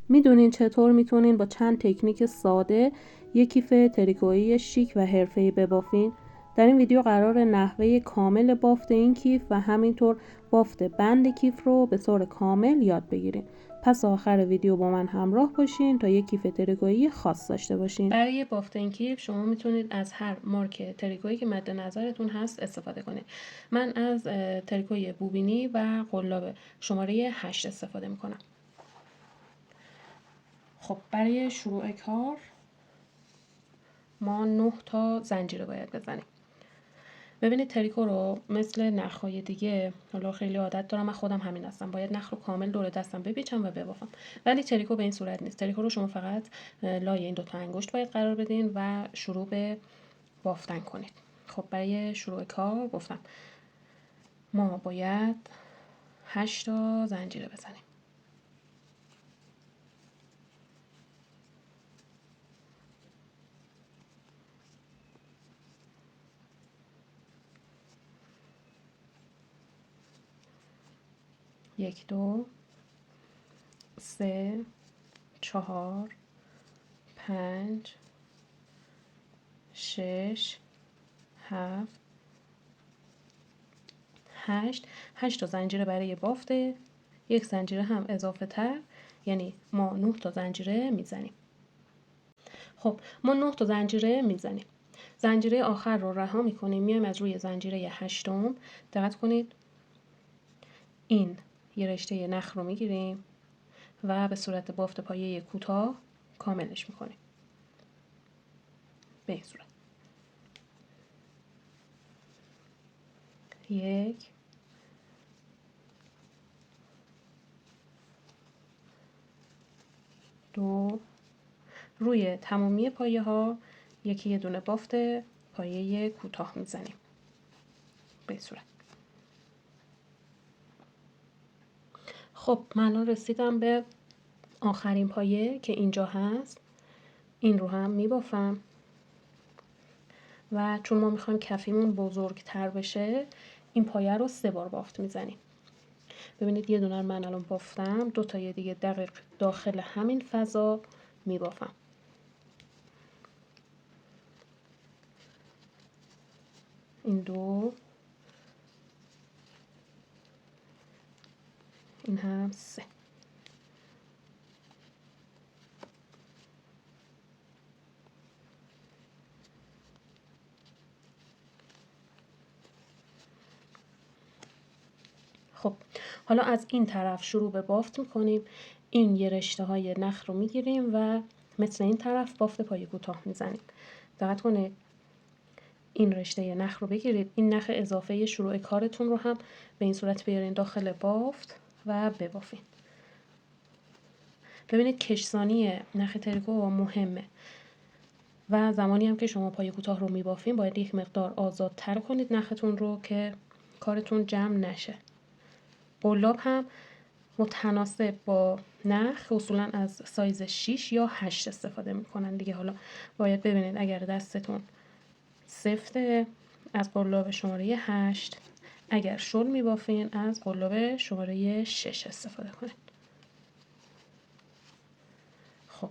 میدونین چطور میتونین با چند تکنیک ساده یک کیف تریکویی شیک و حرفه‌ای ببافین؟ در این ویدیو قرار نحوه کامل بافت این کیف و همینطور بافت بند کیف رو به طور کامل یاد بگیرین. پس آخر ویدیو با من همراه باشین تا یک کیف تریکویی خاص داشته باشین. برای بافت این کیف شما میتونید از هر مارک تریکویی که مد نظرتون هست استفاده کنید. من از تریکوی بوبینی و قلاب شماره 8 استفاده میکنم. خب برای شروع کار ما 9 تا زنجیره باید بزنیم. ببینید تریکو رو مثل نخهای دیگه، حالا خیلی عادت دارم، من خودم همین هستم، باید نخ رو کامل دور دستم بپیچم و ببافم، ولی تریکو به این صورت نیست. تریکو رو شما فقط لای این دو تا انگشت باید قرار بدین و شروع به بافتن کنید. خب برای شروع کار گفتم ما باید 8 تا زنجیره بزنیم. یک، دو، سه، چهار، 5، 6، 7، 8 تا زنجیره برای بافته، یک زنجیره هم اضافه تر، یعنی ما 9 تا زنجیره میزنیم. خب ما 9 تا زنجیره میزنیم. زنجیره آخر رو رها میکنیم، میایم از روی زنجیره هشتم، دقت کنید این یه رشته نخ رو میگیریم و به صورت بافت پایه کوتاه کاملش میکنیم. به این صورت. 1، 2، روی تمامی پایه ها یه دونه بافت پایه کوتاه میزنیم. به این صورت. خب من الان رسیدم به آخرین پایه که اینجا هست. این رو هم میبافم و چون ما میخوایم کفیمون بزرگتر بشه این پایه رو 3 بار بافت میزنیم. ببینید یه دونه من الان بافتم، 2 تای دیگه دقیق داخل همین فضا میبافم. این 2، این هم 3. خب حالا از این طرف شروع به بافت میکنیم. این یه رشته های نخ رو میگیریم و مثل این طرف بافت پایه کوتاه میزنیم. دقت کنید این رشته نخ رو بگیرید، این نخ اضافه شروع کارتون رو هم به این صورت بیارین داخل بافت و ببافین. ببینید کشسانی نخ تریکو مهمه و زمانی هم که شما پایه کوتاه رو میبافین باید یک مقدار آزادتر کنید نختون رو که کارتون جمع نشه. قلاب هم متناسب با نخ اصولا از سایز 6 یا 8 استفاده میکنن دیگه. حالا باید ببینید اگر دستتون سفته از قلاب شماره 8، اگر شل میبافین از قلاب شماره 6 استفاده کنید. خب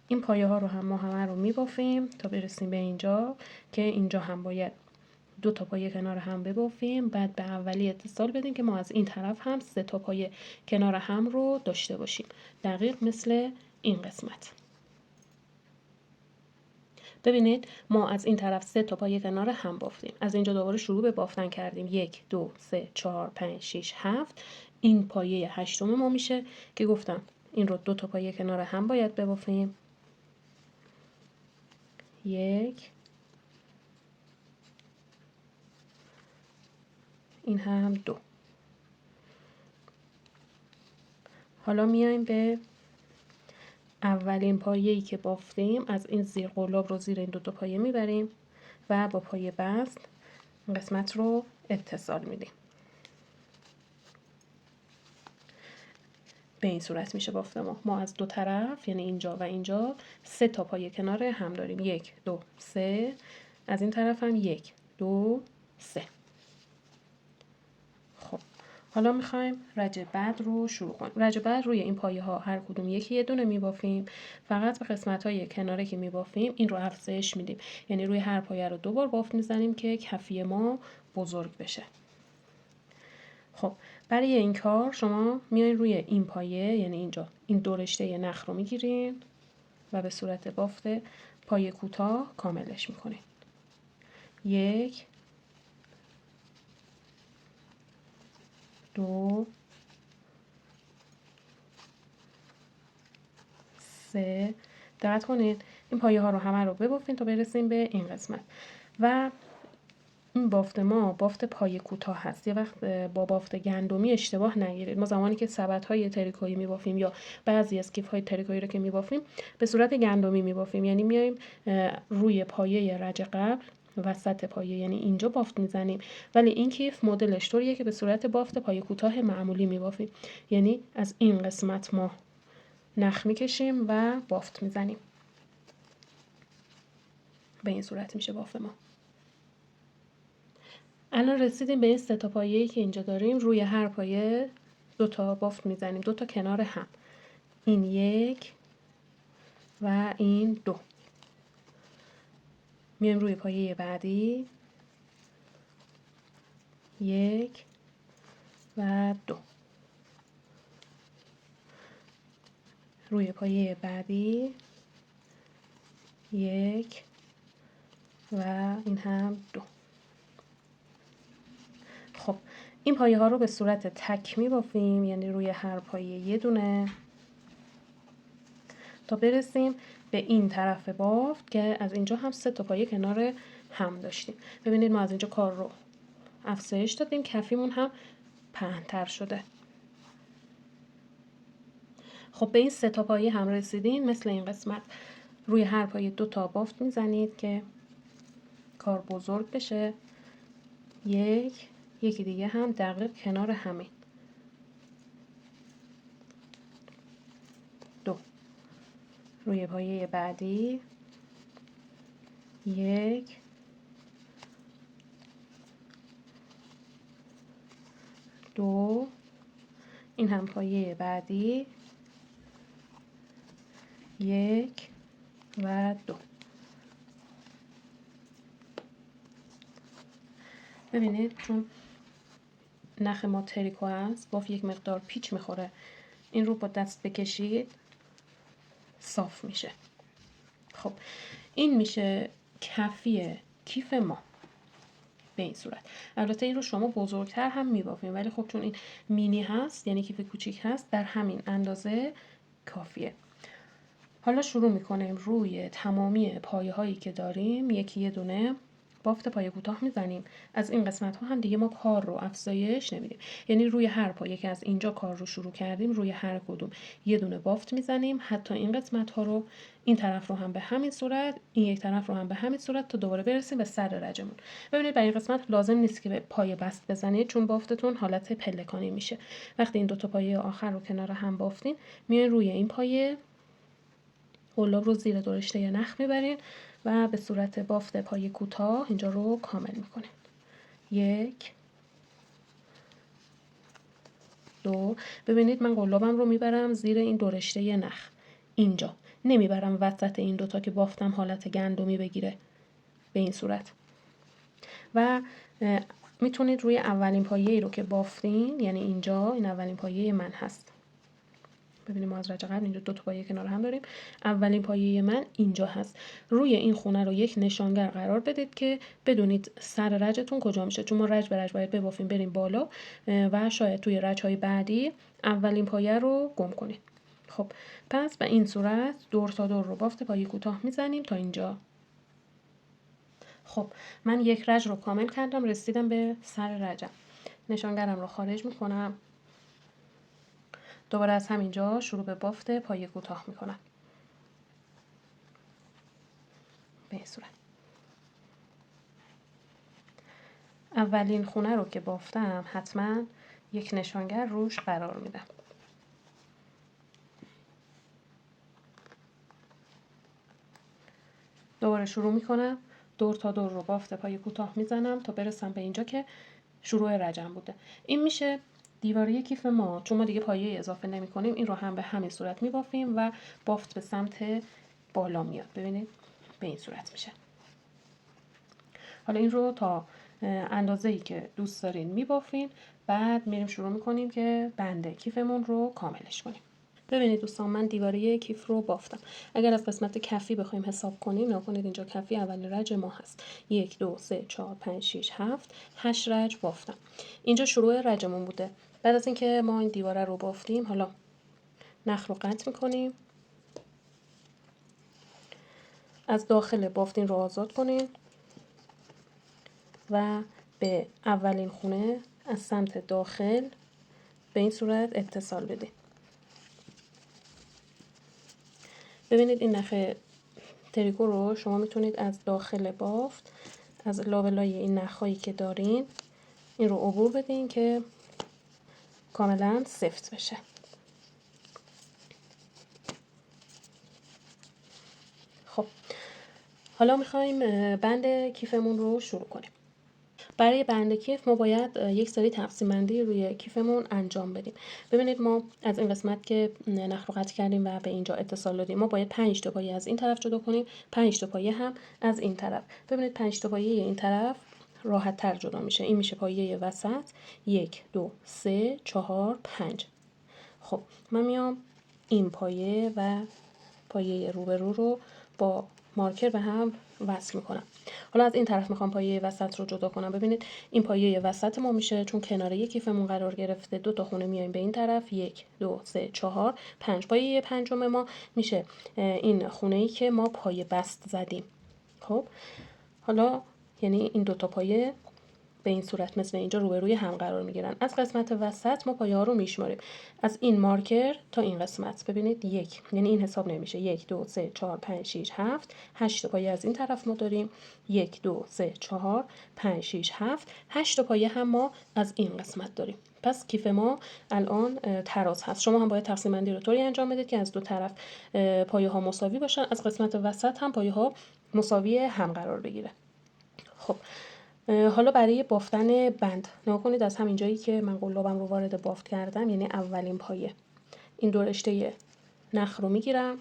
این پایه ها رو هم ما همه رو میبافیم تا برسیم به اینجا که اینجا هم باید 2 تا پایه کنار هم ببافیم، بعد به اولی اتصال بدیم که ما از این طرف هم 3 تا پایه کنار هم رو داشته باشیم، دقیق مثل این قسمت. ببینید ما از این طرف 3 تا پایه کنار هم بافتیم، از اینجا دوباره شروع به بافتن کردیم. 1، 2، 3، 4، 5، 6، 7. این پایه هشتم ما میشه که گفتم این رو 2 تا پایه کنار هم باید ببافیم. 1، این هم 2. حالا میایم به اولین پایه‌ای که بافتیم، از این زیر قلاب رو زیر این 2 تا پایه میبریم و با پایه بست قسمت رو اتصال میدیم. به این صورت میشه بافت ما از 2 طرف، یعنی اینجا و اینجا 3 تا پایه کنار هم داریم. 1، 2، 3. از این طرف هم 1، 2، 3. خب حالا میخوایم رج بعد رو شروع کنیم. رج بعد روی این پایه ها هر کدوم یکی یه دونه میبافیم. فقط به قسمت های کناره که میبافیم این رو افزایش میدیم، یعنی روی هر پایه رو 2 بار بافت میزنیم که کفی ما بزرگ بشه. خب برای این کار شما میایین روی این پایه، یعنی اینجا این دو رشته نخ رو میگیرین و به صورت بافت پایه کوتاه کاملش میکنین. 1 2 3. دقت کنید این پایه ها رو همه رو ببافین تا برسیم به این قسمت. و این بافت ما بافت پایه کوتاه هست. یه وقت با بافت گندمی اشتباه نگیرید. ما زمانی که سبد های تریکویی میبافیم یا بعضی از کیف های تریکویی رو که میبافیم به صورت گندمی میبافیم، یعنی میایم روی پایه رج قبل وسط پایه، یعنی اینجا بافت میزنیم. ولی این کیف مدلش طوریه که به صورت بافت پایه کوتاه معمولی میبافیم، یعنی از این قسمت ما نخ میکشیم و بافت میزنیم. به این صورت میشه بافت ما. الان رسیدیم به این 3 تا پایه‌ای که اینجا داریم. روی هر پایه 2 تا بافت میزنیم، 2 تا کنار هم. این 1 و این 2. میایم روی پایه بعدی 1 و 2. روی پایه بعدی 1 و این هم 2. خب این پایه ها رو به صورت تک میبافیم، یعنی روی هر پایه یه دونه، تا برسیم به این طرف بافت که از اینجا هم 3 تا پایه کنار هم داشتیم. ببینید ما از اینجا کار رو افزایش دادیم، کفیمون هم پهن‌تر شده. خب به این 3 تا پایه هم رسیدین. مثل این قسمت روی هر پایه 2 تا بافت میزنید که کار بزرگ بشه. یکی دیگه هم دقیق کنار همین. 2. روی پایه بعدی 1 2. این هم پایه بعدی 1 و 2. ببینید چون نخ ما تریکو هست، باف یک مقدار پیچ میخوره. این رو با دست بکشید صاف میشه. خب این میشه کفی کیف ما به این صورت. البته این رو شما بزرگتر هم میبافیم، ولی خب چون این مینی هست، یعنی کیف کوچیک هست، در همین اندازه کافیه. حالا شروع میکنیم روی تمامی پایه هایی که داریم یکی یه دونه بافت پایه کوتاه میزنیم. از این قسمت ها هم دیگه ما کار رو افزایش نمیدیم، یعنی روی هر پایه که از اینجا کار رو شروع کردیم روی هر کدوم یه دونه بافت میزنیم. حتی این قسمت ها رو، این طرف رو هم به همین صورت، این یک طرف رو هم به همین صورت، تا دوباره برسیم به سر رجمون. ببینید برای این قسمت لازم نیست که به پایه بست بزنید، چون بافتتون حالت پلکانی میشه. وقتی این 2 تا پایه آخر رو کنار هم بافتین، میاین روی این پایه قلاب رو زیر 2 رشته نخ میبرین و به صورت بافت پایه کوتاه اینجا رو کامل میکنین. 1 2. ببینید من قلابم رو میبرم زیر این 2 رشته نخ، اینجا نمیبرم وسط این 2 تا که بافتم حالت گندمی بگیره. به این صورت. و میتونید روی اولین پایه‌ای رو که بافتین، یعنی اینجا، این اولین پایه من هست. ببینیم ما از رج قبل اینجا 2 تا پایه کنار هم داریم. اولین پایه من اینجا هست. روی این خونه رو یک نشانگر قرار بدید که بدونید سر رجتون کجا میشه، چون ما رج به رج باید ببافیم بریم بالا و شاید توی رج های بعدی اولین پایه رو گم کنید. خب پس به این صورت دور تا دور رو بافت پایه کوتاه میزنیم تا اینجا. خب من یک رج رو کامل کردم، رسیدم به سر رجم. نشانگرم رو خارج میکنم، دوباره از همینجا شروع به بافت پایه کوتاه میکنم. به این صورت. اولین خونه رو که بافتم حتما یک نشانگر روش قرار میدم. دوباره شروع میکنم، دور تا دور رو بافت پایه کوتاه میزنم تا برسم به اینجا که شروع رجم بوده. این میشه دیواره کیف ما چون ما دیگه پایه اضافه نمی کنیم این رو هم به همین صورت می بافیم و بافت به سمت بالا میاد. ببینید به این صورت میشه. حالا این رو تا اندازه‌ای که دوست دارین می بافین. بعد میریم شروع میکنیم که بند کیفمون رو کاملش کنیم. ببینید دوستان من دیواره کیف رو بافتم. اگر از قسمت کفی بخوایم حساب کنیم نکنید اینجا کفی اولین رج ما هست. 1 2 3 4 5 6 7 8 رج بافتم. اینجا شروع رجمون بوده. بعد از اینکه ما این دیواره رو بافتیم حالا نخ رو قطع میکنیم. از داخل بافتین رو آزاد کنیم و به اولین خونه از سمت داخل به این صورت اتصال بدیم. ببینید این نخ تریکو رو شما میتونید از داخل بافت از لابلای این نخهایی که دارین این رو عبور بدین که کاملا سفت بشه. خب حالا میخوایم بند کیفمون رو شروع کنیم. برای بند کیف ما باید یک سری تقسیم بندی روی کیفمون انجام بدیم. ببینید ما از این قسمت که نخ رو قطع کردیم و به اینجا اتصال دادیم ما باید 5 تا پایه از این طرف جدا کنیم، 5 تا پایه هم از این طرف. ببینید 5 تا پایه این طرف راحت تر جدا میشه. این میشه پایه وسط 1 2 3 4 5. خب من میام این پایه و پایه روبرو رو با مارکر به هم وصل میکنم. حالا از این طرف میخوام پایه وسط رو جدا کنم. ببینید این پایه وسط ما میشه چون کناره کیفمون قرار گرفته 2 تا خونه میایم به این طرف 1 2 3 4 5. پایه پنجم ما میشه این خونه ای که ما پایه بست زدیم. خب حالا یعنی این 2 تا پایه به این صورت مثل اینجا روبروی هم قرار میگیرن. از قسمت وسط ما پایه ها رو میشماریم از این مارکر تا این قسمت. ببینید یک یعنی این حساب نمیشه 1 2 3 4 5 6 7 8 تا پایه از این طرف ما داریم 1 2 3 4 5 6 7 8 تا پایه هم ما از این قسمت داریم. پس کیف ما الان تراز هست. شما هم باید تقسیم بندی رو طوری انجام بدید که از دو طرف پایه ها مساوی باشن. از قسمت وسط هم پایه ها مساوی هم قرار بگیره. خب حالا برای بافتن بند نگاه کنید از همین جایی که من قلابم رو وارد بافت کردم یعنی اولین پایه این دو رشته نخ رو میگیرم،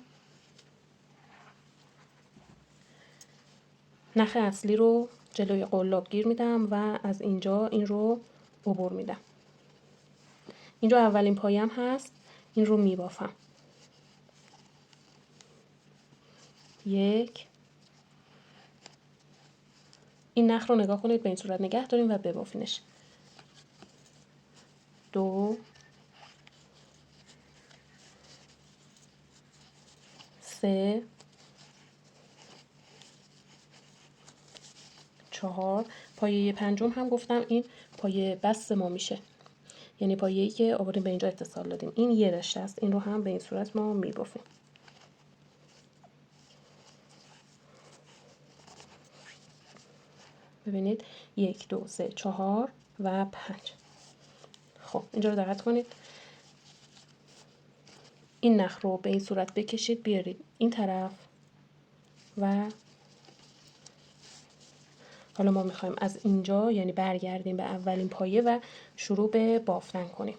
نخ اصلی رو جلوی قلاب گیر میدم و از اینجا این رو عبور میدم. اینجا اولین پایم هست این رو میبافم. 1 این نخ رو نگاه کنید به این صورت نگه داریم و ببافینش. 2 3 4 پایه پنجم هم گفتم این پایه بست ما میشه یعنی پایه‌ای که آوردیم به اینجا اتصال دادیم. این یه رشته است این رو هم به این صورت ما میبافیم. ببینید 1 2 3 4 و 5. خب اینجا رو دقت کنید این نخ رو به این صورت بکشید بیارید این طرف و حالا ما میخوایم از اینجا یعنی برگردیم به اولین پایه و شروع به بافتن کنیم.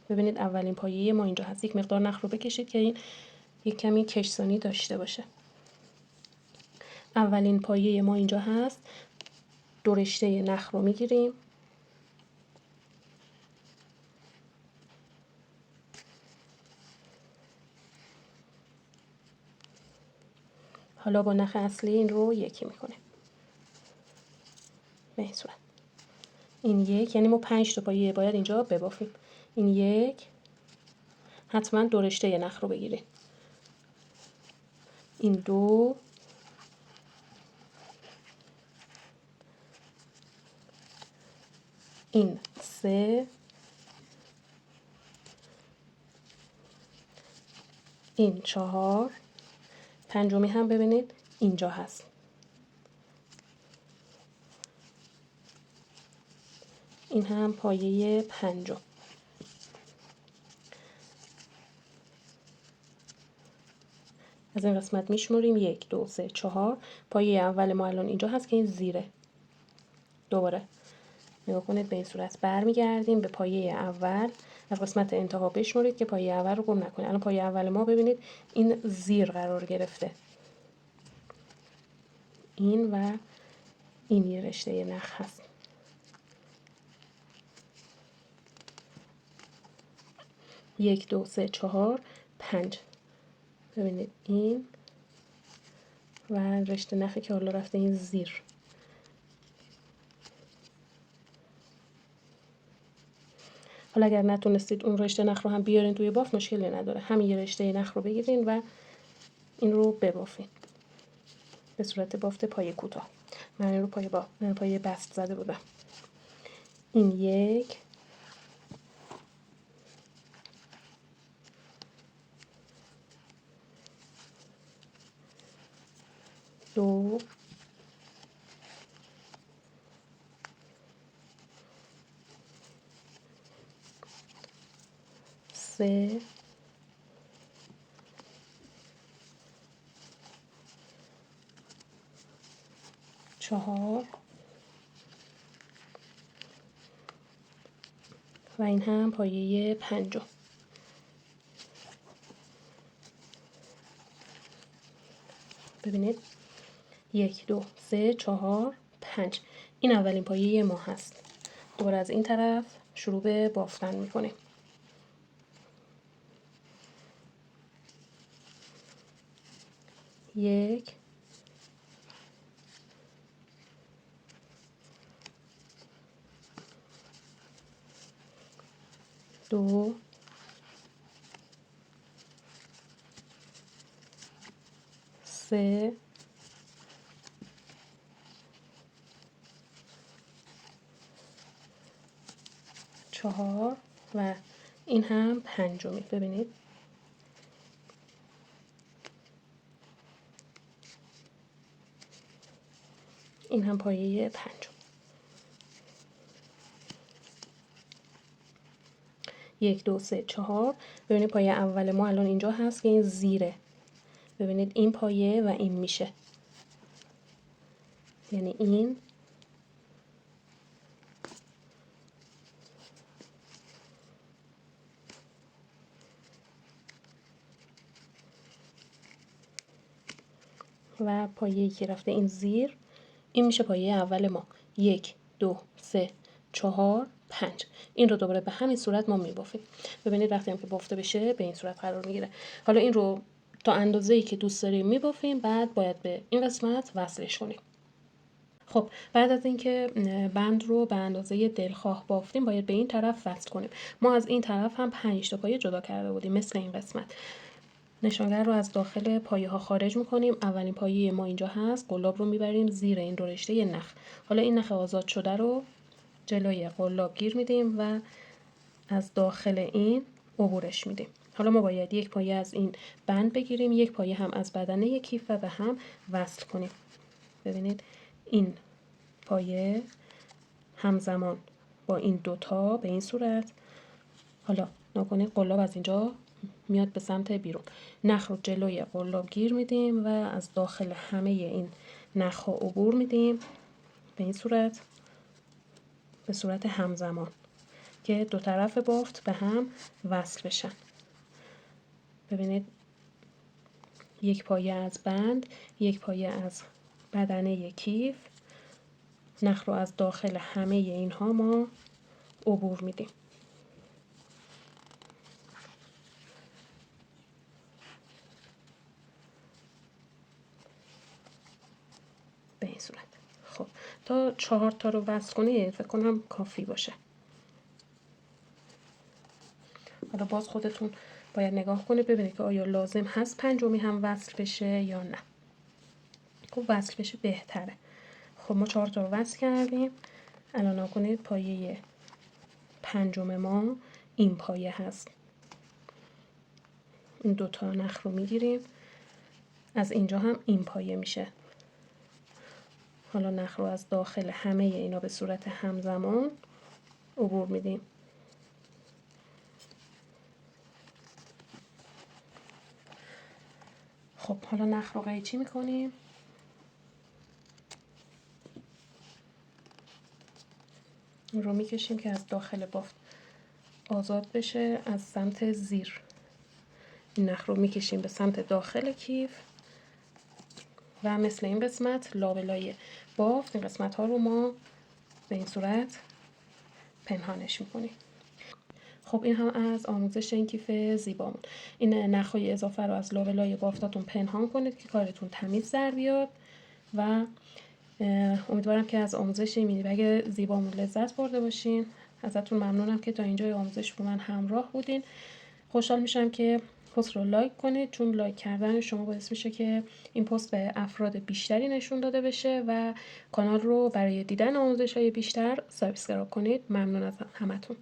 ببینید اولین پایه ما اینجا هست. یک مقدار نخ رو بکشید که این یک کمی کشسانی داشته باشه. اولین پایه ما اینجا هست. دو رشته نخ رو میگیریم حالا با نخ اصلی این رو یکی میکنیم به این صورت. این یک یعنی ما 5 تا پایه باید اینجا ببافیم. این یک حتما دو رشته نخ رو بگیریم. این 2 این 3 این 4 پنجمی هم ببینید اینجا هست. این هم پایه پنجم. از این قسمت میشمریم 1 2 3 4 پایه اول ما الان اینجا هست که این زیره. دوباره نگاه کنید به این صورت برمیگردیم به پایه اول. از قسمت انتها بشمرید که پایه اول رو گم نکنید. الان پایه اول ما ببینید این زیر قرار گرفته، این و این یه رشته نخ هست. یک، دو، سه، چهار، پنج. ببینید این و رشته نخی که حالا رفته این زیر. حالا اگر نتونستید اون رشته نخ رو هم بیارین توی بافت مشکلی نداره، همین یه رشته نخ رو بگیرین و این رو ببافین به صورت بافت پایه کوتاه. من این رو پایه بست زده بودم. این یک، دو، سه، چهار و این هم پایه پنجم. ببینید یک، دو، سه، چهار، پنج. این اولین پایه ما هست. دوباره از این طرف شروع به بافتن میکنیم. یک، دو، سه، چهار و این هم پنجمی. ببینید این هم پایه پنجم. یک، دو، سه، چهار. ببینید پایه اول ما الان اینجا هست که این زیره. ببینید این پایه و این میشه، یعنی این و پایه‌ای که رفته این زیر، این میشه پایه اول ما. یک، دو، سه، چهار، پنج. این رو دوباره به همین صورت ما میبافیم. ببینید وقتی هم که بافته بشه به این صورت قرار میگیره. حالا این رو تا اندازه‌ای که دوست داریم میبافیم، بعد باید به این قسمت وصلش کنیم. خب بعد از اینکه بند رو به اندازه دلخواه بافتیم، باید به این طرف وصل کنیم. ما از این طرف هم 5 تا پایه جدا کرده بودیم مثل این قسمت. نشانگر رو از داخل پایه ها خارج میکنیم. اولین پایه ما اینجا هست. قلاب رو میبریم زیر این دو رشته نخ. حالا این نخ آزاد شده رو جلوی قلاب گیر میدیم و از داخل این عبورش میدیم. حالا ما باید یک پایه از این بند بگیریم، یک پایه هم از بدنه کیف و به هم وصل کنیم. ببینید این پایه همزمان با این دوتا به این صورت. حالا نکنید قلاب از اینجا میاد به سمت بیرون. نخ رو جلوی قلاب گیر میدیم و از داخل همه این نخ ها عبور میدیم به این صورت، به صورت همزمان که دو طرف بافت به هم وصل بشن. ببینید یک پایه از بند، یک پایه از بدنه کیف. نخ رو از داخل همه اینها ما عبور میدیم. به این صورت. خب تا 4 تا رو وصل کنید فکر کنم کافی باشه. حالا باز خودتون باید نگاه کنید ببینید که آیا لازم هست پنجمی هم وصل بشه یا نه. خب وصل بشه بهتره. خب ما 4 تا رو وصل کردیم. الان نکنید پایه پنجم ما این پایه هست. این دوتا نخ رو میگیریم، از اینجا هم این پایه میشه. حالا نخ رو از داخل همه اینا به صورت همزمان عبور میدیم. خب حالا نخ رو قیچی میکنیم. رو میکشیم که از داخل بافت آزاد بشه. از سمت زیر این نخ رو میکشیم به سمت داخل کیف و مثل این قسمت لابلای بافت این قسمت ها رو ما به این صورت پنهانش میکنیم. خب این هم از آموزش این کیف زیبامون. این نخهای اضافه رو از لابلای بافتاتون پنهان کنید که کارتون تمیز در بیاد و امیدوارم که از آموزش این مینی بگ زیبامون لذت برده باشین. ازتون ممنونم که تا اینجای آموزش با من همراه بودین. خوشحال میشم که پست رو لایک کنید، چون لایک کردن شما باعث میشه که این پست به افراد بیشتری نشون داده بشه و کانال رو برای دیدن آموزش‌های بیشتر سابسکرایب کنید. ممنون از همتون.